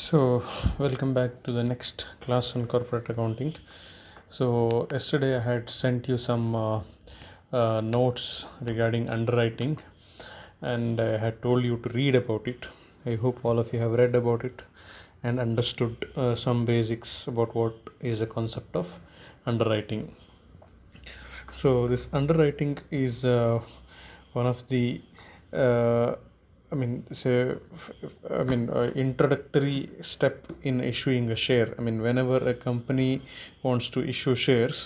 So, welcome back to the next class on corporate accounting. So, yesterday I had sent you some notes regarding underwriting, and I had told you to read about it. I hope all of you have read about it and understood some basics about what is the concept of underwriting. So, this underwriting is one of the introductory step in issuing a share. Whenever a company wants to issue shares,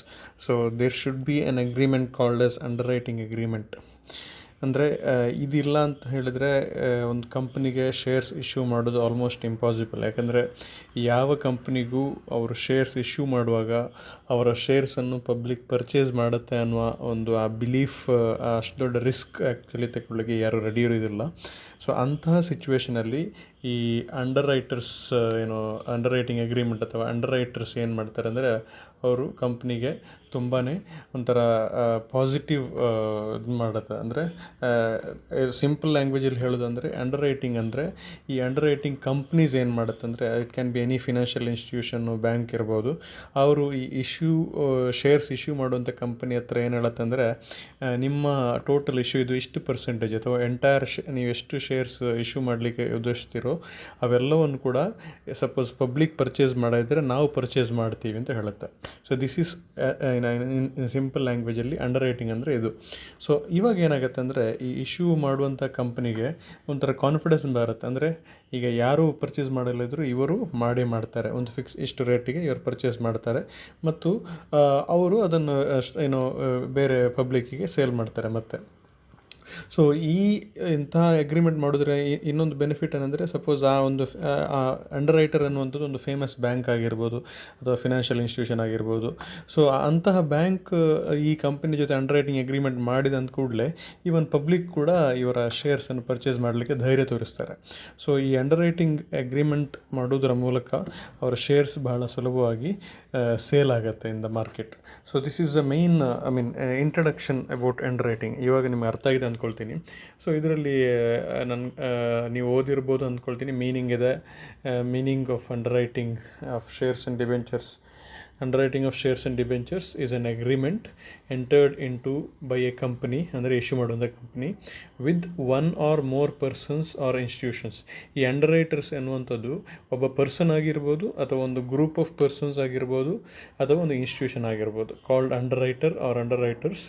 so there should be an agreement called as underwriting agreement. ಅಂದರೆ ಇದಿಲ್ಲ ಅಂತ ಹೇಳಿದರೆ ಒಂದು ಕಂಪ್ನಿಗೆ shares issue ಮಾಡೋದು almost impossible. ಯಾಕಂದರೆ ಯಾವ ಕಂಪ್ನಿಗೂ ಅವರು ಶೇರ್ಸ್ ಇಶ್ಯೂ ಮಾಡುವಾಗ ಅವರ ಶೇರ್ಸನ್ನು ಪಬ್ಲಿಕ್ ಪರ್ಚೇಸ್ ಮಾಡುತ್ತೆ ಅನ್ನುವ ಒಂದು ಆ ಬಿಲೀಫ್, ಅಷ್ಟು ದೊಡ್ಡ ರಿಸ್ಕ್ ಆ್ಯಕ್ಚುಲಿ ತಗೊಳ್ಳಿಕ್ಕೆ ಯಾರು ರೆಡಿ ಇರೋದಿಲ್ಲ. ಸೊ ಅಂತಹ ಸಿಚುವೇಷನಲ್ಲಿ ಈ ಅಂಡರ್ ರೈಟಿಂಗ್ ಅಗ್ರಿಮೆಂಟ್ ಅಥವಾ ಅಂಡರ್ ರೈಟರ್ಸ್ ಏನು ಮಾಡ್ತಾರೆ ಅಂದರೆ, ಅವರು ಕಂಪ್ನಿಗೆ ತುಂಬಾ ಒಂಥರ ಪಾಸಿಟಿವ್ ಇದು ಮಾಡುತ್ತೆ. ಅಂದರೆ ಸಿಂಪಲ್ ಲ್ಯಾಂಗ್ವೇಜಲ್ಲಿ ಹೇಳೋದಂದರೆ, ಅಂಡರ್ ರೈಟಿಂಗ್ ಅಂದರೆ ಈ ಅಂಡರ್ ರೈಟಿಂಗ್ ಕಂಪ್ನೀಸ್ ಏನು ಮಾಡುತ್ತೆ ಅಂದರೆ, it can be any financial institution, bank ಇರ್ಬೋದು. ಅವರು ಈ ಶೇರ್ಸ್ ಇಶ್ಯೂ ಮಾಡುವಂಥ ಕಂಪನಿ ಹತ್ರ ಏನು ಹೇಳುತ್ತೆ ಅಂದರೆ, ನಿಮ್ಮ ಟೋಟಲ್ ಇಶ್ಯೂ ಇದು ಇಷ್ಟು ಪರ್ಸೆಂಟೇಜ್ ಅಥವಾ ಎಂಟೈರ್ ನೀವು ಎಷ್ಟು ಶೇರ್ಸ್ ಇಶ್ಯೂ ಮಾಡಲಿಕ್ಕೆ ಉದ್ದೇಶಿಸ್ತಿರೋ ಅವೆಲ್ಲವನ್ನು ಕೂಡ ಸಪೋಸ್ ಪಬ್ಲಿಕ್ ಪರ್ಚೇಸ್ ಮಾಡಿದರೆ ನಾವು ಪರ್ಚೇಸ್ ಮಾಡ್ತೀವಿ ಅಂತ ಹೇಳುತ್ತೆ. So this is in simple ಲ್ಯಾಂಗ್ವೇಜಲ್ಲಿ ಅಂಡರ್ ರೈಟಿಂಗ್ ಅಂದರೆ ಇದು. ಸೊ ಇವಾಗ ಏನಾಗುತ್ತೆ ಅಂದರೆ, ಈ ಇಶ್ಯೂ ಮಾಡುವಂಥ ಕಂಪ್ನಿಗೆ ಒಂಥರ ಕಾನ್ಫಿಡೆನ್ಸ್ ಬರುತ್ತೆ. ಅಂದರೆ ಈಗ ಯಾರು ಪರ್ಚೇಸ್ ಮಾಡಲಿದ್ರು ಇವರು ಮಾಡ್ತಾರೆ, ಒಂದು ಫಿಕ್ಸ್ ಇಷ್ಟು ರೇಟಿಗೆ ಇವರು ಪರ್ಚೇಸ್ ಮಾಡ್ತಾರೆ ಮತ್ತು ಅವರು ಅದನ್ನು ಬೇರೆ ಪಬ್ಲಿಕ್ಕಿಗೆ ಸೇಲ್ ಮಾಡ್ತಾರೆ ಮತ್ತೆ. ಸೊ ಇಂಥ ಅಗ್ರಿಮೆಂಟ್ ಮಾಡಿದ್ರೆ ಇನ್ನೊಂದು ಬೆನಿಫಿಟ್ ಏನಂದರೆ, ಸಪೋಸ್ ಆ ಒಂದು ಅಂಡರ್ ರೈಟರ್ ಅನ್ನುವಂಥದ್ದು ಒಂದು ಫೇಮಸ್ ಬ್ಯಾಂಕ್ ಆಗಿರ್ಬೋದು ಅಥವಾ ಫಿನಾನ್ಷಿಯಲ್ ಇನ್ಸ್ಟಿಟ್ಯೂಷನ್ ಆಗಿರ್ಬೋದು. ಸೊ ಅಂತಹ ಬ್ಯಾಂಕ್ ಈ ಕಂಪನಿ ಜೊತೆ ಅಂಡರ್ ರೈಟಿಂಗ್ ಅಗ್ರಿಮೆಂಟ್ ಮಾಡಿದ ಅಂದ ಕೂಡಲೇ ಈವನ್ ಪಬ್ಲಿಕ್ ಕೂಡ ಇವರ ಶೇರ್ಸನ್ನು ಪರ್ಚೇಸ್ ಮಾಡಲಿಕ್ಕೆ ಧೈರ್ಯ ತೋರಿಸ್ತಾರೆ. ಸೊ ಈ ಅಂಡರ್ ರೈಟಿಂಗ್ ಅಗ್ರಿಮೆಂಟ್ ಮಾಡೋದರ ಮೂಲಕ ಅವರ ಶೇರ್ಸ್ ಬಹಳ ಸುಲಭವಾಗಿ ಸೇಲ್ ಆಗುತ್ತೆ in the market. So this is the main introduction about underwriting. ಇವಾಗ ನಿಮ್ಗೆ ಅರ್ಥ ಆಗಿದೆ ಅಂದ್ಕೊಳ್ತೀನಿ. ಸೊ ಇದರಲ್ಲಿ ನೀವು ಓದಿರ್ಬೋದು ಅಂದ್ಕೊಳ್ತೀನಿ. ಮೀನಿಂಗ್ ಇದೆ, meaning of under writing of shares and debentures. Underwriting of shares and debentures is an agreement entered into by a company, ಅಂದರೆ ಇಶ್ಯೂ ಮಾಡುವಂಥ company, with one or more persons or institutions. ಈ underwriters ಎನ್ನುವಂಥದ್ದು ಒಬ್ಬ person ಆಗಿರ್ಬೋದು ಅಥವಾ ಒಂದು group of persons ಆಗಿರ್ಬೋದು ಅಥವಾ ಒಂದು ಇನ್ಸ್ಟಿಟ್ಯೂಷನ್ ಆಗಿರ್ಬೋದು. Called underwriter or underwriters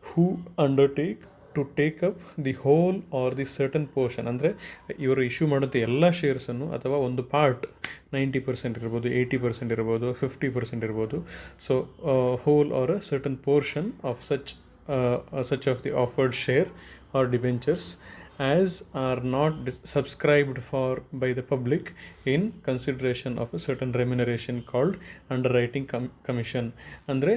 who undertake to take up the whole or the certain portion. ಅಂದರೆ ಇವರು ಇಶ್ಯೂ ಮಾಡುವಂಥ ಎಲ್ಲ ಶೇರ್ಸನ್ನು ಅಥವಾ ಒಂದು ಪಾರ್ಟ್ 90% ಇರ್ಬೋದು, 80% ಇರ್ಬೋದು, 50% ಇರ್ಬೋದು. So whole or a certain portion of such of the offered share or debentures as are not subscribed for by the public in consideration of a certain remuneration called underwriting commission. ಅಂದರೆ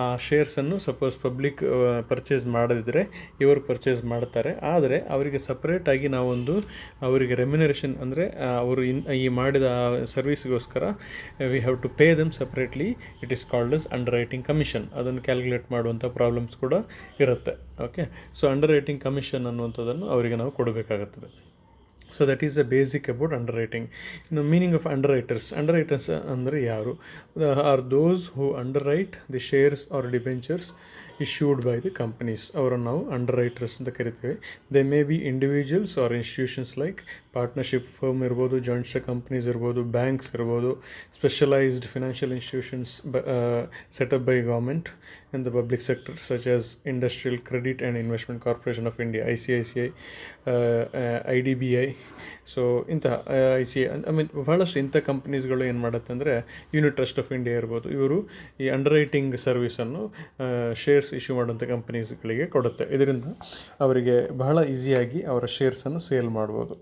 ಆ ಶೇರ್ಸನ್ನು suppose public purchase ಮಾಡದಿದ್ದರೆ ಇವರು purchase ಮಾಡ್ತಾರೆ, ಆದರೆ ಅವರಿಗೆ ಸಪ್ರೇಟಾಗಿ ನಾವೊಂದು ಅವರಿಗೆ ರೆಮ್ಯುನರೇಷನ್, ಅಂದರೆ ಅವರು ಈ ಮಾಡಿದ ಸರ್ವಿಸ್ಗೋಸ್ಕರ we have to pay them separately. It is called as underwriting commission. ಅದನ್ನು ಕ್ಯಾಲ್ಕುಲೇಟ್ ಮಾಡುವಂಥ ಪ್ರಾಬ್ಲಮ್ಸ್ ಕೂಡ ಇರುತ್ತೆ. Okay, so underwriting commission ಅನ್ನುವಂಥದ್ದನ್ನು ಅವರಿಗೆ ನಾವು ಕೊಡಬೇಕಾಗುತ್ತದೆ. So that is a basic about underwriting. ಇನ್ನು meaning of underwriters. Underwriters ಅಂದರೆ ಯಾರು? Are those who underwrite the shares or debentures issued by the companies. ಅವರನ್ನು ನಾವು underwriters ಅಂತ ಕರಿತೇವೆ. They may be individuals or institutions like partnership firm ಇರ್ಬೋದು, joint stock companies ಇರ್ಬೋದು, banks ಇರ್ಬೋದು, specialised financial institutions set up by government in the public sector such as industrial credit and investment corporation of India, ICICI, IDBI. So ಇಂತಹ ಬಹಳಷ್ಟು ಇಂಥ ಕಂಪ್ನೀಸ್ಗಳು ಏನು ಮಾಡುತ್ತೆ ಅಂದರೆ, unit trust of India ಇರ್ಬೋದು, ಇವರು ಈ ಅಂಡರ್ ರೈಟಿಂಗ್ ಸರ್ವಿಸನ್ನು ಶೇರ್ಸ್ ಇಶ್ಯೂ ಮಾಡುವಂಥ ಕಂಪ್ನೀಸ್ಗಳಿಗೆ ಕೊಡುತ್ತೆ. ಇದರಿಂದ ಅವರಿಗೆ ಬಹಳ ಈಸಿಯಾಗಿ ಅವರ ಶೇರ್ಸನ್ನು ಸೇಲ್ ಮಾಡ್ಬೋದು.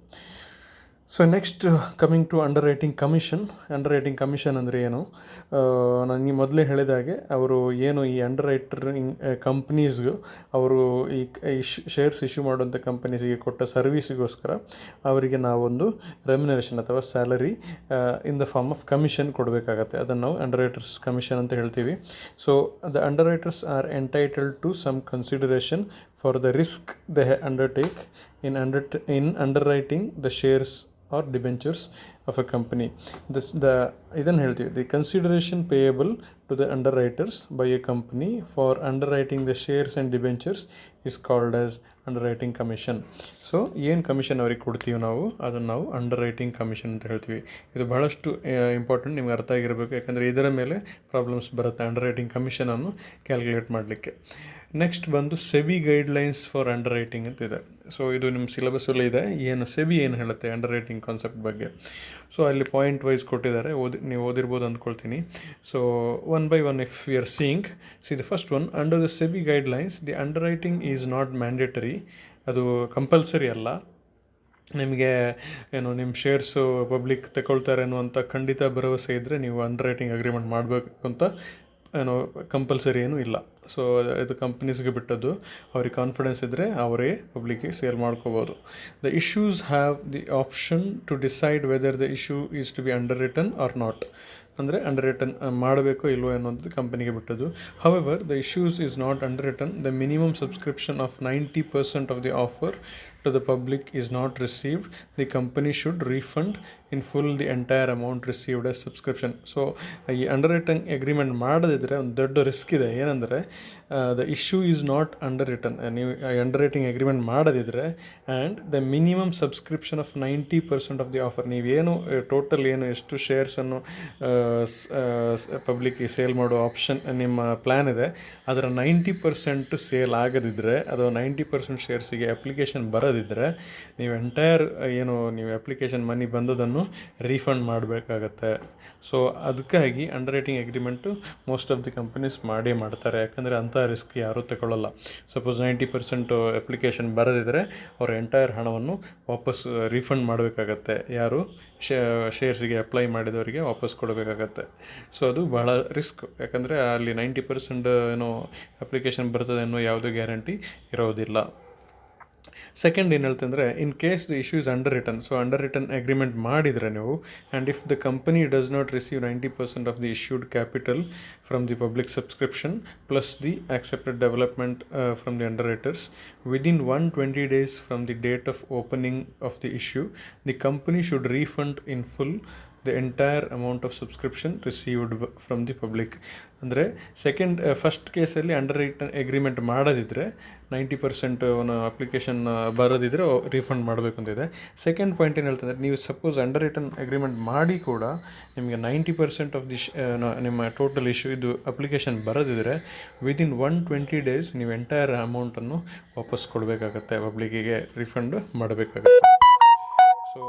So next coming to underwriting commission. Underwriting commission ಅಂದರೆ ಏನು? ನಾನು ಈ ಮೊದಲೇ ಹೇಳಿದಾಗೆ, ಅವರು ಏನು ಈ ಅಂಡರ್ ರೈಟಿಂಗ್ ಕಂಪ್ನೀಸ್ಗೂ ಅವರು ಈ ಶೇರ್ಸ್ ಇಶ್ಯೂ ಮಾಡುವಂಥ ಕಂಪನೀಸಿಗೆ ಕೊಟ್ಟ ಸರ್ವಿಸಿಗೋಸ್ಕರ ಅವರಿಗೆ ನಾವೊಂದು ರೆಮ್ಯುನರೇಷನ್ ಅಥವಾ salary in the form of commission ಕೊಡಬೇಕಾಗತ್ತೆ. ಅದನ್ನು ನಾವು ಅಂಡರ್ ರೈಟರ್ಸ್ ಕಮಿಷನ್ ಅಂತ ಹೇಳ್ತೀವಿ. So the underwriters are entitled to some consideration for the risk they undertake in underwriting the shares or debentures of a company. ಇದನ್ನು ಹೇಳ್ತೀವಿ, the consideration payable to the underwriters by a company for underwriting the shares and debentures is called as underwriting commission. So ಏನು commission ಅವ್ರಿಗೆ ಕೊಡ್ತೀವಿ ನಾವು, ಅದನ್ನು ನಾವು ಅಂಡರ್ರೈಟಿಂಗ್ commission ಅಂತ ಹೇಳ್ತೀವಿ. ಇದು ಬಹಳಷ್ಟು ಇಂಪಾರ್ಟೆಂಟ್, ನಿಮ್ಗೆ ಅರ್ಥ ಆಗಿರಬೇಕು, ಯಾಕಂದರೆ ಇದರ ಮೇಲೆ ಪ್ರಾಬ್ಲಮ್ಸ್ ಬರುತ್ತೆ ಅಂಡರ್ರೈಟಿಂಗ್ ಕಮಿಷನನ್ನು ಕ್ಯಾಲ್ಕುಲೇಟ್ ಮಾಡಲಿಕ್ಕೆ. ನೆಕ್ಸ್ಟ್ ಬಂದು SEBI guidelines for under writing ಅಂತ ಇದೆ. ಸೊ ಇದು ನಿಮ್ಮ ಸಿಲೆಬಸ್ಸಲ್ಲೇ ಇದೆ, ಏನು ಸೆಬಿ ಏನು ಹೇಳುತ್ತೆ ಅಂಡರ್ ರೈಟಿಂಗ್ ಕಾನ್ಸೆಪ್ಟ್ ಬಗ್ಗೆ. ಸೊ ಅಲ್ಲಿ ಪಾಯಿಂಟ್ ವೈಸ್ ಕೊಟ್ಟಿದ್ದಾರೆ, ನೀವು ಓದಿರ್ಬೋದು ಅಂದ್ಕೊಳ್ತೀನಿ. So one by one if you are seeing, the first one, under the SEBI guidelines the underwriting is not mandatory. ಅದು ಕಂಪಲ್ಸರಿ ಅಲ್ಲ. ನಿಮಗೆ ಏನು ನಿಮ್ಮ ಶೇರ್ಸು ಪಬ್ಲಿಕ್ ತಗೊಳ್ತಾರೆ ಅನ್ನುವಂಥ ಖಂಡಿತ ಭರವಸೆ ಇದ್ದರೆ ನೀವು ಅಂಡರ್ ರೈಟಿಂಗ್ ಅಗ್ರಿಮೆಂಟ್ ಮಾಡಬೇಕು ಅಂತ ಏನೋ ಕಂಪಲ್ಸರಿ ಏನೂ ಇಲ್ಲ. ಸೊ ಇದು ಕಂಪ್ನೀಸ್ಗೆ ಬಿಟ್ಟದ್ದು, ಅವ್ರಿಗೆ ಕಾನ್ಫಿಡೆನ್ಸ್ ಇದ್ದರೆ ಅವರೇ ಪಬ್ಲಿಕ್ಗೆ ಸೇಲ್ ಮಾಡ್ಕೋಬೋದು. The issues have the option to decide whether the issue is to be underwritten or not. ಅಂದರೆ ಅಂಡರ್ ರಿಟನ್ ಮಾಡಬೇಕೋ ಇಲ್ವೋ ಅನ್ನೋದು ಕಂಪನಿಗೆ ಬಿಟ್ಟದ್ದು. However the issues is not underwritten, the minimum subscription of 90% of the offer to the public is not received, the company should refund in full the entire amount received as subscription. So ಈ underwriting agreement ಮಾಡದಿದ್ದರೆ ಒಂದು ದೊಡ್ಡ risk ಇದೆ. ಏನಂದರೆ the issue is not underwritten, ನೀವು underwriting agreement ಮಾಡದಿದ್ದರೆ, and the minimum subscription of 90% of the offer, ನೀವೇನು total ಏನು ಎಷ್ಟು ಶೇರ್ಸನ್ನು ಪಬ್ಲಿಕ್ಗೆ ಸೇಲ್ ಮಾಡೋ ಆಪ್ಷನ್ ನಿಮ್ಮ ಪ್ಲ್ಯಾನ್ ಇದೆ, ಅದರ 90% ಸೇಲ್ ಆಗದಿದ್ದರೆ, ಅದು 90% ಶೇರ್ಸಿಗೆ ಅಪ್ಲಿಕೇಶನ್ ಬರೋದಿದ್ದರೆ, ನೀವು ಎಂಟೈರ್ ಏನು ನೀವು ಅಪ್ಲಿಕೇಶನ್ ಮನಿ ಬಂದದನ್ನು ರೀಫಂಡ್ ಮಾಡಬೇಕಾಗತ್ತೆ. ಸೊ ಅದಕ್ಕಾಗಿ under writing agreement most of the companies ಮಾಡೇ ಮಾಡ್ತಾರೆ, ಯಾಕಂದರೆ ಅಂಥ ರಿಸ್ಕ್ ಯಾರೂ ತಗೊಳ್ಳಲ್ಲ. ಸಪೋಸ್ 90% ಅಪ್ಲಿಕೇಶನ್ ಬರೋದಿದ್ದರೆ ಅವರ ಎಂಟೈರ್ ಹಣವನ್ನು ವಾಪಸ್ ರೀಫಂಡ್ ಮಾಡಬೇಕಾಗತ್ತೆ, ಯಾರು ಶೇರ್ಸಿಗೆ ಅಪ್ಲೈ ಮಾಡಿದವರಿಗೆ ವಾಪಸ್ ಕೊಡಬೇಕಾಗತ್ತೆ. ಸೊ ಅದು ಬಹಳ ರಿಸ್ಕ್, ಯಾಕಂದರೆ ಅಲ್ಲಿ 90% ಏನೋ ಅಪ್ಲಿಕೇಶನ್ ಬರ್ತದೆ ಅನ್ನೋ ಯಾವುದೇ ಗ್ಯಾರಂಟಿ ಇರೋದಿಲ್ಲ. ಸೆಕೆಂಡ್ ಏನು ಹೇಳ್ತಂದರೆ, in case the issue is underwritten, so underwritten agreement ಮಾಡಿದರೆ ನೀವು, and if the company does not receive 90% of the issued capital from the public subscription plus the accepted development from the underwriters within 120 days from the date of opening of the issue, the company should refund in full the entire amount of subscription received from the public. ಅಂದರೆ first ಕೇಸಲ್ಲಿ underwritten agreement ಮಾಡೋದಿದ್ದರೆ 90% application ಬರೋದಿದ್ದರೆ refund ಮಾಡಬೇಕು ಅಂತಿದೆ. Second point ಏನು ಹೇಳ್ತಂದರೆ, ನೀವು suppose under written agreement ಮಾಡಿ ಕೂಡ ನಿಮಗೆ 90% ಆಫ್ ದಿ ನಿಮ್ಮ ಟೋಟಲ್ ಇಶ್ಯೂ ಇದು ಅಪ್ಲಿಕೇಶನ್ ಬರೋದಿದ್ದರೆ ವಿದಿನ್ 120 days ನೀವು ಎಂಟೈರ್ ಅಮೌಂಟನ್ನು ವಾಪಸ್ ಕೊಡಬೇಕಾಗತ್ತೆ, ಪಬ್ಲಿಕ್ಕಿಗೆ ರೀಫಂಡ್ ಮಾಡಬೇಕಾಗತ್ತೆ. ಸೊ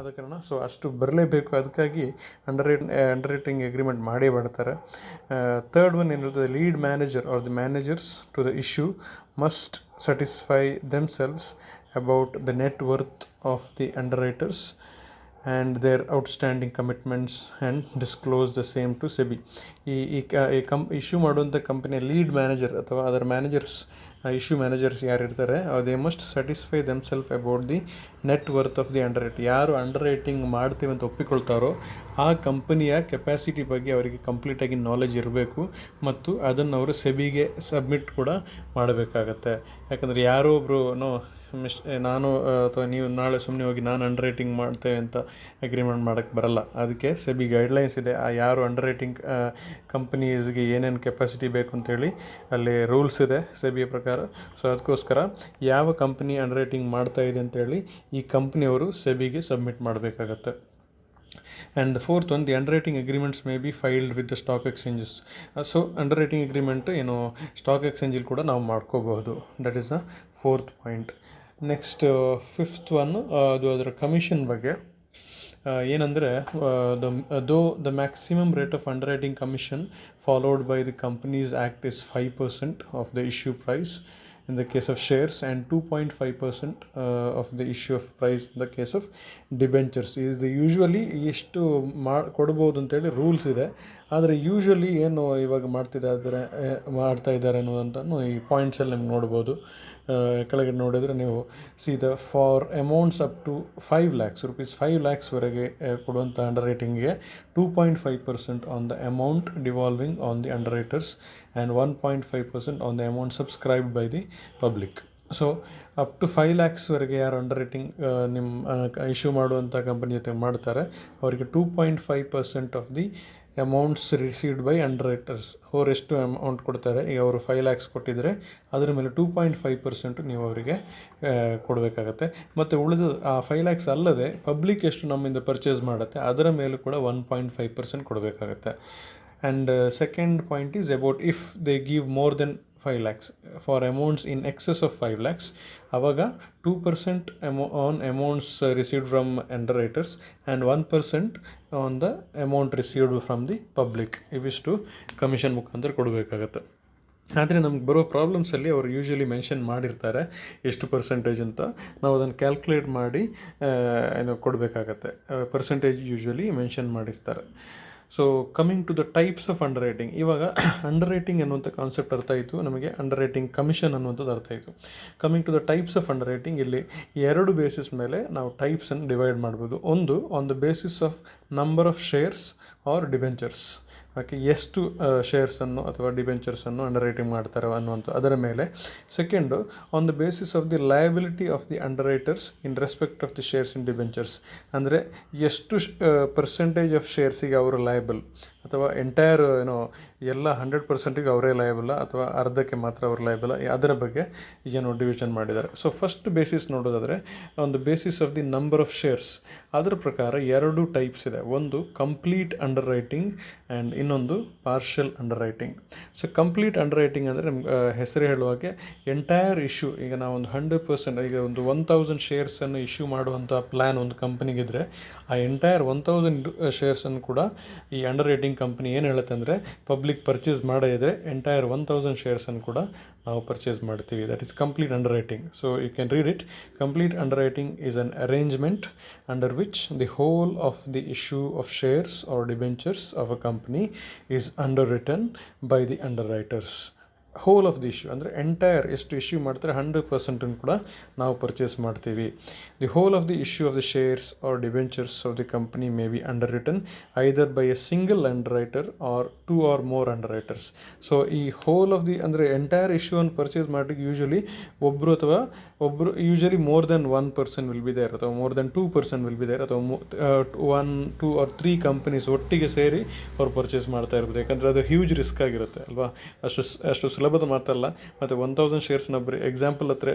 ಆದ ಕಾರಣ ಅಷ್ಟು ಬರಲೇಬೇಕು, ಅದಕ್ಕಾಗಿ ಅಂಡರ್ ರೈಟಿಂಗ್ ಅಗ್ರಿಮೆಂಟ್ ಮಾಡೇ ಮಾಡ್ತಾರೆ. ಥರ್ಡ್ ಒನ್ ಏನು ಹೇಳ್ತದೆ, lead manager are the managers to the issue must satisfy themselves about the net worth of the underwriters and their outstanding commitments and disclose the same to SEBI. Issue ಮಾಡುವಂಥ ಕಂಪನಿಯ lead manager ಅಥವಾ ಅದರ managers, issue managers ಯಾರಿರ್ತಾರೆ, they must satisfy themself about the net worth of the under writing. ಯಾರು under writing ಮಾಡ್ತೀವಿ ಅಂತ ಒಪ್ಪಿಕೊಳ್ತಾರೋ ಆ ಕಂಪನಿಯ ಕೆಪಾಸಿಟಿ ಬಗ್ಗೆ ಅವರಿಗೆ ಕಂಪ್ಲೀಟಾಗಿ ನಾಲೆಜ್ ಇರಬೇಕು, ಮತ್ತು ಅದನ್ನು ಅವರು ಸೆಬಿಗೆ ಸಬ್ಮಿಟ್ ಕೂಡ ಮಾಡಬೇಕಾಗತ್ತೆ. ಯಾಕಂದರೆ ಯಾರೋ ಒಬ್ಬರು ನಾನು ಅಥವಾ ನೀವು ನಾಳೆ ಸುಮ್ಮನೆ ಹೋಗಿ ನಾನು ಅಂಡರ್ ರೈಟಿಂಗ್ ಮಾಡ್ತೇವೆ ಅಂತ ಅಗ್ರಿಮೆಂಟ್ ಮಾಡೋಕ್ಕೆ ಬರಲ್ಲ. ಅದಕ್ಕೆ ಸೆಬಿ ಗೈಡ್ಲೈನ್ಸ್ ಇದೆ, ಯಾರು ಅಂಡರ್ ರೈಟಿಂಗ್ ಕಂಪನೀಸ್ಗೆ ಏನೇನು ಕೆಪಾಸಿಟಿ ಬೇಕು ಅಂತೇಳಿ ಅಲ್ಲಿ ರೂಲ್ಸ್ ಇದೆ ಸೆಬಿಯ ಪ್ರಕಾರ. ಸೊ ಅದಕ್ಕೋಸ್ಕರ ಯಾವ ಕಂಪನಿ ಅಂಡರ್ ರೈಟಿಂಗ್ ಮಾಡ್ತಾಯಿದೆ ಅಂತೇಳಿ ಈ ಕಂಪ್ನಿಯವರು ಸೆಬಿಗೆ ಸಬ್ಮಿಟ್ ಮಾಡಬೇಕಾಗತ್ತೆ. And the fourth one, the underwriting agreements may be filed with the stock exchanges. So underwriting agreement stock exchange ಕೂಡ ನಾವು ಮಾಡ್ಕೋಬಹುದು. That is the fourth point. Next fifth one, ಅದು ಅದರ commission ಬಗ್ಗೆ ಏನಂದರೆ, the maximum rate of underwriting commission followed by the Companies Act is 5% of the issue price in the case of shares and 2.5% of the issue of price in the case of debentures. ಇದು usually ಎಷ್ಟು ಕೊಡ್ಬೋದು ಅಂತೇಳಿ rules ಇದೆ. ಆದರೆ usually ಏನು ಇವಾಗ ಮಾಡ್ತಾ ಇದ್ದಾರೆ ಅನ್ನೋದಂತೂ ಈ ಪಾಯಿಂಟ್ಸಲ್ಲಿ ನಿಮ್ಗೆ ನೋಡ್ಬೋದು. ಕೆಳಗಡೆ ನೋಡಿದರೆ ನೀವು for amounts up to 5 lakhs rupees, 5 lakhs ವರೆಗೆ ಕೊಡುವಂಥ ಅಂಡರ್ ರೈಟಿಂಗ್ಗೆ 2.5% on the amount devolving on the underwriters and 1.5% on the amount subscribed by the public. So up to 5 lakhsವರೆಗೆ ಯಾರು ಅಂಡರ್ ರೈಟಿಂಗ್ ನಿಮ್ಮ ಇಶ್ಯೂ ಮಾಡುವಂಥ ಕಂಪನಿ ಜೊತೆ ಮಾಡ್ತಾರೆ, ಅವರಿಗೆ 2.5% of the amounts received by underwriters. ಅವ್ರು ಎಷ್ಟು ಅಮೌಂಟ್ ಕೊಡ್ತಾರೆ, ಈಗ ಅವರು 5 lakhs ಕೊಟ್ಟಿದ್ದರೆ ಅದರ ಮೇಲೆ 2.5% ನೀವು ಅವರಿಗೆ ಕೊಡಬೇಕಾಗತ್ತೆ. ಮತ್ತು ಉಳಿದು ಆ 5 lakhs ಅಲ್ಲದೆ ಪಬ್ಲಿಕ್ ಎಷ್ಟು ನಮ್ಮಿಂದ ಪರ್ಚೇಸ್ ಮಾಡುತ್ತೆ ಅದರ ಮೇಲೂ ಕೂಡ 1.5% ಕೊಡಬೇಕಾಗತ್ತೆ. And second point is about if they give more than 5 lakhs for amounts in excess of 5 lakhs, ಆವಾಗ 2% on amounts received from underwriters and 1% on the amount received from the public, ಇವಿಷ್ಟು commission ಮುಖಾಂತರ ಕೊಡಬೇಕಾಗತ್ತೆ. ಆದರೆ ನಮ್ಗೆ ಬರೋ ಪ್ರಾಬ್ಲಮ್ಸಲ್ಲಿ ಅವರು usually mention ಮಾಡಿರ್ತಾರೆ ಎಷ್ಟು ಪರ್ಸೆಂಟೇಜ್ ಅಂತ, ನಾವು ಅದನ್ನು ಕ್ಯಾಲ್ಕುಲೇಟ್ ಮಾಡಿ ಕೊಡಬೇಕಾಗತ್ತೆ. ಪರ್ಸೆಂಟೇಜ್ ಯೂಶ್ವಲಿ ಮೆನ್ಷನ್ ಮಾಡಿರ್ತಾರೆ. So coming to the types of underwriting, ಇವಾಗ ಅಂಡರ್ ರೈಟಿಂಗ್ ಅನ್ನುವಂಥ ಕಾನ್ಸೆಪ್ಟ್ ಅರ್ಥ ಆಯಿತು ನಮಗೆ, ಅಂಡರ್ ರೈಟಿಂಗ್ ಕಮಿಷನ್ ಅನ್ನುವಂಥದ್ದು ಅರ್ಥ ಆಯಿತು. Coming to the types of underwriting, ಇಲ್ಲಿ 2 ಬೇಸಿಸ್ ಮೇಲೆ ನಾವು ಟೈಪ್ಸನ್ನು ಡಿವೈಡ್ ಮಾಡ್ಬೋದು. ಒಂದು on the basis of number of shares or debentures, okay, ಎಷ್ಟು ಶೇರ್ಸನ್ನು ಅಥವಾ ಡಿಬೆಂಚರ್ಸನ್ನು ಅಂಡರ್ ರೈಟಿಂಗ್ ಮಾಡ್ತಾರೆ ಅನ್ನುವಂಥ ಅದರ ಮೇಲೆ. Second on the basis of the liability of the under writers in respect of the shares in debentures, ಅಂದರೆ ಎಷ್ಟು ಪರ್ಸೆಂಟೇಜ್ ಆಫ್ ಶೇರ್ಸಿಗೆ ಅವರು ಲಯಬಲ್, ಅಥವಾ ಎಂಟೈರ್ ಎಲ್ಲ 100%ಗೆ ಅವರೇ ಲಯಬಲ್ಲ ಅಥವಾ ಅರ್ಧಕ್ಕೆ ಮಾತ್ರ ಅವರು ಲಯಬಲ್ಲ, ಅದರ ಬಗ್ಗೆ ಡಿವಿಷನ್ ಮಾಡಿದ್ದಾರೆ. ಸೊ ಫಸ್ಟ್ ಬೇಸಿಸ್ ನೋಡೋದಾದರೆ on the basis of the number of shares, ಅದರ ಪ್ರಕಾರ 2 ಟೈಪ್ಸ್ ಇದೆ. ಒಂದು ಕಂಪ್ಲೀಟ್ ಅಂಡರ್ ರೈಟಿಂಗ್ ಆ್ಯಂಡ್ ಇನ್ನೊಂದು partial under writing. So complete underwriting ಅಂದರೆ ಹೆಸರು ಹೇಳುವಾಗೆ ಎಂಟೈರ್ ಇಶ್ಯೂ, ಈಗ ನಾವು ಒಂದು 100%, ಈಗ ಒಂದು 1000 ಶೇರ್ಸನ್ನು ಇಶ್ಯೂ ಮಾಡುವಂಥ ಪ್ಲ್ಯಾನ್ ಒಂದು ಕಂಪ್ನಿಗಿದ್ರೆ ಆ ಎಂಟೈರ್ 1000 ಶೇರ್ಸನ್ನು ಕೂಡ ಈ ಅಂಡರ್ ರೈಟಿಂಗ್ ಕಂಪ್ನಿ ಏನು ಹೇಳುತ್ತೆ ಅಂದರೆ, ಪಬ್ಲಿಕ್ ಪರ್ಚೇಸ್ ಮಾಡಿದರೆ ಎಂಟೈರ್ 1000 ಶೇರ್ಸನ್ನು ಕೂಡ ನಾವು ಪರ್ಚೇಸ್ ಮಾಡ್ತೀವಿ. That is complete underwriting. So you can read it. Complete underwriting is an arrangement under which the whole of the issue of shares or debentures of a company is underwritten by the underwriters. Whole of the issue ಅಂದರೆ entire ಎಷ್ಟು issue ಮಾಡ್ತಾರೆ 100% ಕೂಡ ನಾವು purchase ಮಾಡ್ತೀವಿ. The whole of the issue of the shares or debentures of the company may be underwritten either by a single underwriter or 2 or more underwriters. So ಈ whole of the ಅಂದರೆ entire ಇಶ್ಯೂವನ್ನು purchase ಮಾಡಲಿಕ್ಕೆ usually ಒಬ್ಬರು usually more than 1% will be there, ಅಥವಾ more than 2% will be there, ಅಥವಾ 1, 2 or 3 companies ಒಟ್ಟಿಗೆ ಸೇರಿ ಅವ್ರು ಪರ್ಚೇಸ್ ಮಾಡ್ತಾ ಇರ್ಬೋದು. ಯಾಕಂದರೆ ಅದು ಹ್ಯೂಜ್ ರಿಸ್ಕ್ ಆಗಿರುತ್ತೆ ಅಲ್ವಾ, ಅಷ್ಟು ಸುಲಭದ ಮಾತಲ್ಲ. ಮತ್ತು 1000 ಶೇರ್ಸ್ನ ಬರೀ ಎಕ್ಸಾಂಪಲ್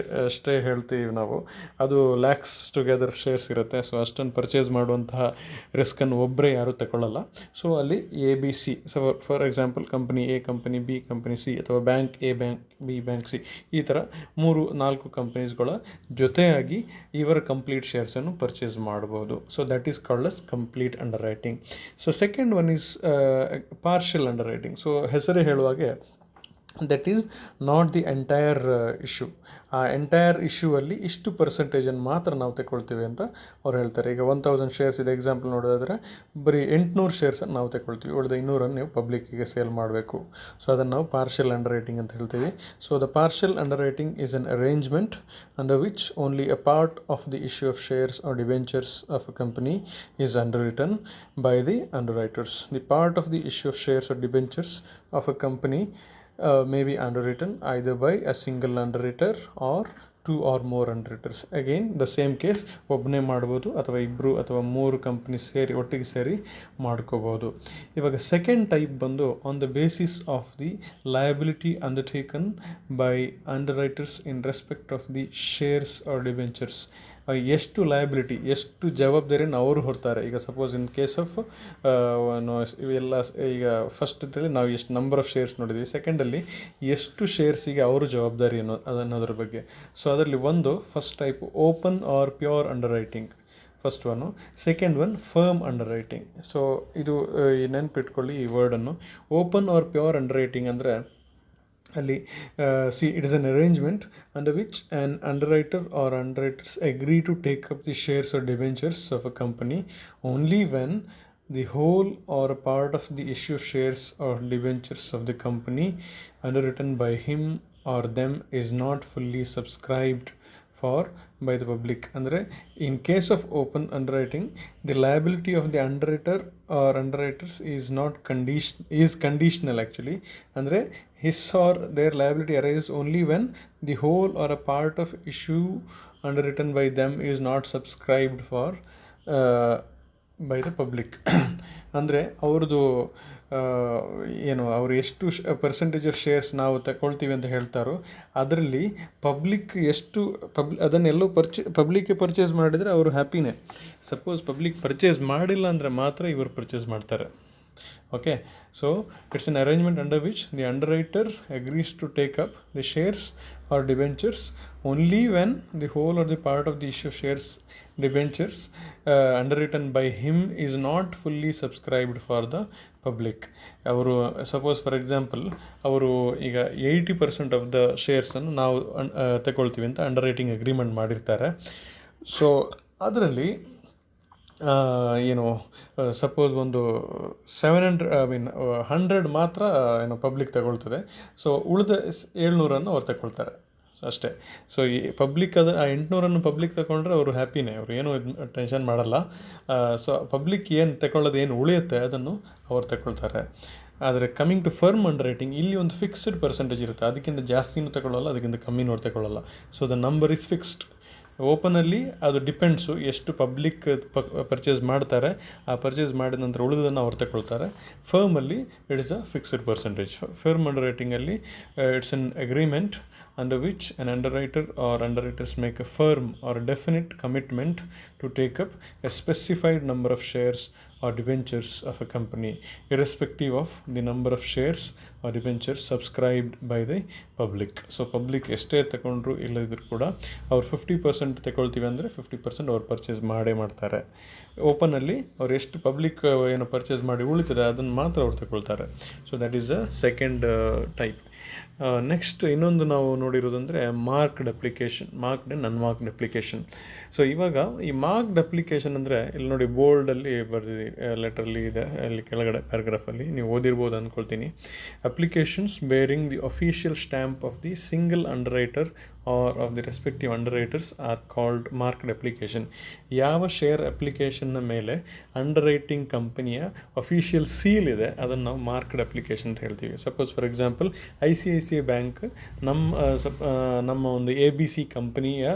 ಅಷ್ಟೇ ಹೇಳ್ತೀವಿ ನಾವು, ಅದು ಲ್ಯಾಕ್ಸ್ ಟುಗೆದರ್ ಶೇರ್ಸ್ ಇರುತ್ತೆ. ಸೊ ಅಷ್ಟನ್ನು ಪರ್ಚೇಸ್ ಮಾಡುವಂತಹ ರಿಸ್ಕನ್ನು ಒಬ್ಬರೇ ಯಾರೂ ತಗೊಳ್ಳಲ್ಲ. ಸೊ ಅಲ್ಲಿ ABC, so for example company A, company B, company C, ಅಥವಾ bank A, bank B, bank C, ಈ ಥರ 3-4 ಕಂಪನೀಸ್ಗಳ ಜೊತೆಯಾಗಿ ಇವರ ಕಂಪ್ಲೀಟ್ ಶೇರ್ಸನ್ನು ಪರ್ಚೇಸ್ ಮಾಡ್ಬೋದು. So that is called as complete underwriting. So second one is partial underwriting. So ಹೆಸರೇ ಹೇಳುವಾಗೆ that is not the entire issue. ಆ ಎಂಟೈರ್ ಇಶ್ಯೂ ಅಲ್ಲಿ ಇಷ್ಟು ಪರ್ಸೆಂಟೇಜನ್ನು ಮಾತ್ರ ನಾವು ತಗೊಳ್ತೀವಿ ಅಂತ ಅವ್ರು ಹೇಳ್ತಾರೆ. ಈಗ 1000 ಶೇರ್ಸ್ ಇದೆ ಎಕ್ಸಾಂಪಲ್ ನೋಡೋದಾದರೆ ಬರೀ 800 ಶೇರ್ಸನ್ನು ನಾವು ತಗೊಳ್ತೀವಿ, ಉಳಿದ 200 ನೀವು ಪಬ್ಲಿಕ್ಕಿಗೆ ಸೇಲ್ ಮಾಡಬೇಕು. ಸೊ ಅದನ್ನು ನಾವು ಪಾರ್ಷಿಯಲ್ ಅಂಡರ್ ರೈಟಿಂಗ್ ಅಂತ ಹೇಳ್ತೀವಿ. So the partial underwriting is an arrangement under which only a part of the issue of shares or debentures of a company is underwritten by the underwriters. The part of the issue of shares or debentures of a company may be underwritten either by a single underwriter or 2 or more underwriters. Again the same case, ಒಬ್ಬನೇ ಮಾಡ್ಬೋದು ಅಥವಾ 2 ಅಥವಾ 3 company ಒಟ್ಟಿಗೆ ಸೇರಿ ಮಾಡ್ಕೋಬೋದು. ಇವಾಗ second type ಬಂದು on the basis of the liability undertaken by underwriters in respect of the shares or debentures. ಎಷ್ಟು ಲಯಬಿಲಿಟಿ, ಎಷ್ಟು ಜವಾಬ್ದಾರಿಯನ್ನು ಅವರು ಹೊರ್ತಾರೆ. ಈಗ ಸಪೋಸ್ ಇನ್ ಕೇಸ್ ಆಫ್ ಇವೆಲ್ಲ, ಈಗ ಫಸ್ಟ್ ಇದರಲ್ಲಿ ನಾವು ಎಷ್ಟು ನಂಬರ್ ಆಫ್ ಶೇರ್ಸ್ ನೋಡಿದ್ವಿ, ಸೆಕೆಂಡಲ್ಲಿ ಎಷ್ಟು ಶೇರ್ಸಿಗೆ ಅವರು ಜವಾಬ್ದಾರಿ ಅನ್ನೋದ್ರ ಬಗ್ಗೆ. ಸೊ ಅದರಲ್ಲಿ ಒಂದು first type open or pure underwriting, first ಒನ್ನು. Second one firm underwriting. So ಇದು ನೆನ್ಪಿಟ್ಕೊಳ್ಳಿ ಈ ವರ್ಡನ್ನು. Open or pure underwriting ಅಂದರೆ ಅಲ್ಲಿ it is an arrangement under which an underwriter or underwriters agree to take up the shares or debentures of a company only when the whole or a part of the issue shares or debentures of the company underwritten by him or them is not fully subscribed for by the public. ಅಂದರೆ in case of open underwriting, the liability of the underwriter or underwriters is conditional actually. ಅಂದರೆ his or their liability arises only when the whole or a part of issue underwritten by them is not subscribed for by the public. ಅಂದರೆ ಅವ್ರದ್ದು ಏನು ಅವರು ಎಷ್ಟು percentage of shares ನಾವು ತಗೊಳ್ತೀವಿ ಅಂತ ಹೇಳ್ತಾರೋ ಅದರಲ್ಲಿ ಪಬ್ಲಿಕ್ ಎಷ್ಟು ಅದನ್ನೆಲ್ಲೋ ಪಬ್ಲಿಕ್ಗೆ ಪರ್ಚೇಸ್ ಮಾಡಿದರೆ ಅವರು ಹ್ಯಾಪಿನೇ. ಸಪೋಸ್ ಪಬ್ಲಿಕ್ ಪರ್ಚೇಸ್ ಮಾಡಿಲ್ಲ ಅಂದರೆ ಮಾತ್ರ ಇವರು ಪರ್ಚೇಸ್ ಮಾಡ್ತಾರೆ. Okay, so it's an arrangement under which the underwriter agrees to take up the shares or debentures only when the whole or the part of the issue shares debentures underwritten by him is not fully subscribed for the public. ಅವರು suppose for example ಅವರು ಈಗ 80% of the ಶೇರ್ಸನ್ನು ನಾವು ತಗೊಳ್ತೀವಿ ಅಂತ under writing agreement ಮಾಡಿರ್ತಾರೆ. So ಅದರಲ್ಲಿ ಏನು suppose ಒಂದು 100 ಮಾತ್ರ ಏನು ಪಬ್ಲಿಕ್ ತಗೊಳ್ತದೆ. ಸೊ ಉಳಿದ 700 ಅವ್ರು ತಗೊಳ್ತಾರೆ ಅಷ್ಟೇ. ಸೊ ಈ ಪಬ್ಲಿಕ್ ಆ 800 ಪಬ್ಲಿಕ್ ತಗೊಂಡ್ರೆ ಅವರು ಹ್ಯಾಪಿನೇ, ಅವರು ಏನೂ ಟೆನ್ಷನ್ ಮಾಡಲ್ಲ. ಸೊ ಪಬ್ಲಿಕ್ ಏನು ತಗೊಳ್ಳೋದು ಏನು ಉಳಿಯುತ್ತೆ ಅದನ್ನು ಅವ್ರು ತಗೊಳ್ತಾರೆ. ಆದರೆ coming to firm underwriting, ಇಲ್ಲಿ ಒಂದು ಫಿಕ್ಸ್ಡ್ ಪರ್ಸೆಂಟೇಜ್ ಇರುತ್ತೆ, ಅದಕ್ಕಿಂತ ಜಾಸ್ತಿನೂ ತಗೊಳ್ಳಲ್ಲ, ಅದಕ್ಕಿಂತ ಕಮ್ಮಿನೂ ಅವ್ರು ತಗೊಳ್ಳಲ್ಲ. So the number is fixed. ಓಪನಲ್ಲಿ ಅದು ಡಿಪೆಂಡ್ಸು ಎಷ್ಟು ಪಬ್ಲಿಕ್ ಪರ್ಚೇಸ್ ಮಾಡ್ತಾರೆ, ಆ ಪರ್ಚೇಸ್ ಮಾಡಿದ ನಂತರ ಉಳಿದನ್ನು ಅವ್ರು ತಗೊಳ್ತಾರೆ. ಫರ್ಮಲ್ಲಿ it is a fixed percentage. ಫರ್ಮ್ ಅಂಡರ್ ರೈಟಿಂಗಲ್ಲಿ it's an agreement under which an underwriter or underwriters make a firm or definite commitment to take up a specified number of shares or debentures of a company, irrespective of the number of shares or debentures subscribed by the public. So public ಎಷ್ಟೇ ತಗೊಂಡ್ರು ಇಲ್ಲದಿದ್ರು ಕೂಡ ಅವ್ರು 50% ತಗೊಳ್ತೀವಿ ಅಂದರೆ 50% ಅವ್ರು purchase ಮಾಡೇ ಮಾಡ್ತಾರೆ. ಓಪನಲ್ಲಿ ಅವ್ರು ಎಷ್ಟು ಪಬ್ಲಿಕ್ ಏನು ಪರ್ಚೇಸ್ ಮಾಡಿ ಉಳಿತದೆ ಅದನ್ನು ಮಾತ್ರ ಅವ್ರು ತಗೊಳ್ತಾರೆ. So that is a second type. Next ಇನ್ನೊಂದು ನಾವು ನೋಡಿರೋದಂದರೆ marked application, marked and unmarked application. So ಇವಾಗ ಈ ಮಾರ್ಕ್ಡ್ ಅಪ್ಲಿಕೇಶನ್ ಅಂದರೆ ಇಲ್ಲಿ ನೋಡಿ ಬೋಲ್ಡಲ್ಲಿ ಬರೆದಿದೆ, ಲೆಟ್ರಲ್ಲಿ ಇದೆ, ಅಲ್ಲಿ ಕೆಳಗಡೆ ಪ್ಯಾರಾಗ್ರಾಫಲ್ಲಿ ನೀವು ಓದಿರ್ಬೋದು ಅಂದ್ಕೊಳ್ತೀನಿ. Applications bearing the official stamp of the single underwriter or of the respective underwriters are called marked application. ಯಾವ ಶೇರ್ ಅಪ್ಲಿಕೇಶನ್ನ ಮೇಲೆ ಅಂಡರ್ ರೈಟಿಂಗ್ ಕಂಪನಿಯ ಅಫಿಷಿಯಲ್ ಸೀಲ್ ಇದೆ ಅದನ್ನು ನಾವು ಮಾರ್ಕ್ಡ್ ಅಪ್ಲಿಕೇಶನ್ ಅಂತ ಹೇಳ್ತೀವಿ. Suppose for example ICICI bank ನಮ್ಮ ಒಂದು ABC ಕಂಪನಿಯ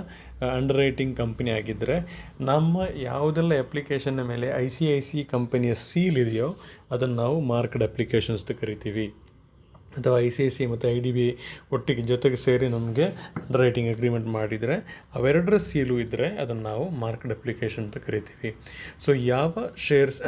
ಅಂಡರ್ ರೈಟಿಂಗ್ ಕಂಪನಿ ಆಗಿದ್ದರೆ ನಮ್ಮ ಯಾವುದೆಲ್ಲ ಅಪ್ಲಿಕೇಶನ್ನ ಮೇಲೆ ICICI ಕಂಪನಿಯ ಸೀಲ್ ಇದೆಯೋ ಅದನ್ನು ನಾವು ಮಾರ್ಕ್ಡ್ ಅಪ್ಲಿಕೇಶನ್ಸ್ ಅಂತ ಕರಿತೀವಿ. ಅಥವಾ ICICI ಮತ್ತು IDB ಒಟ್ಟಿಗೆ ಜೊತೆಗೆ ಸೇರಿ ನಮಗೆ ಅಂಡರ್ ರೈಟಿಂಗ್ ಅಗ್ರಿಮೆಂಟ್ ಮಾಡಿದರೆ ಅವೆರಡರ ಸೀಲು ಇದ್ದರೆ ಅದನ್ನು ನಾವು ಮಾರ್ಕ್ಡ್ ಅಪ್ಲಿಕೇಶನ್ ಅಂತ ಕರಿತೀವಿ. ಸೊ ಯಾವ shares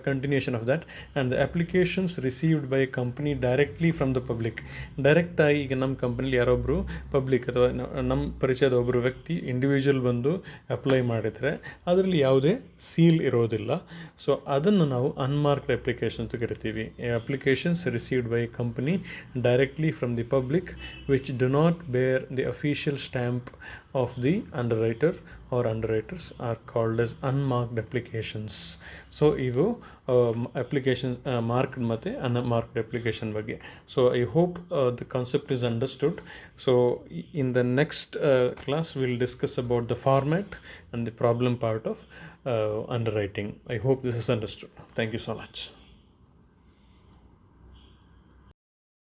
continuation of that and the applications received by company directly from the public. ಡೈರೆಕ್ಟಾಗಿ ಈಗ ನಮ್ಮ ಕಂಪ್ನಿಲಿ ಯಾರೊಬ್ಬರು ಪಬ್ಲಿಕ್ ಅಥವಾ ನಮ್ಮ ಪರಿಚಯದ ಒಬ್ಬರು ವ್ಯಕ್ತಿ ಇಂಡಿವಿಜುವಲ್ ಬಂದು ಅಪ್ಲೈ ಮಾಡಿದರೆ ಅದರಲ್ಲಿ ಯಾವುದೇ ಸೀಲ್ ಇರೋದಿಲ್ಲ. ಸೊ ಅದನ್ನು ನಾವು ಅನ್ಮಾರ್ಕ್ಡ್ ಅಪ್ಲಿಕೇಶನ್ ಅಂತ ಕರಿತೀವಿ. Applications received by company directly from the public which do not bear the official stamp of the underwriter or underwriters are called as unmarked applications. So ivu applications marked ಮತ್ತೆ unmarked application ಬಗ್ಗೆ. So I hope the concept is understood. So in the next class we'll discuss about the format and the problem part of underwriting. I hope this is understood. Thank you so much.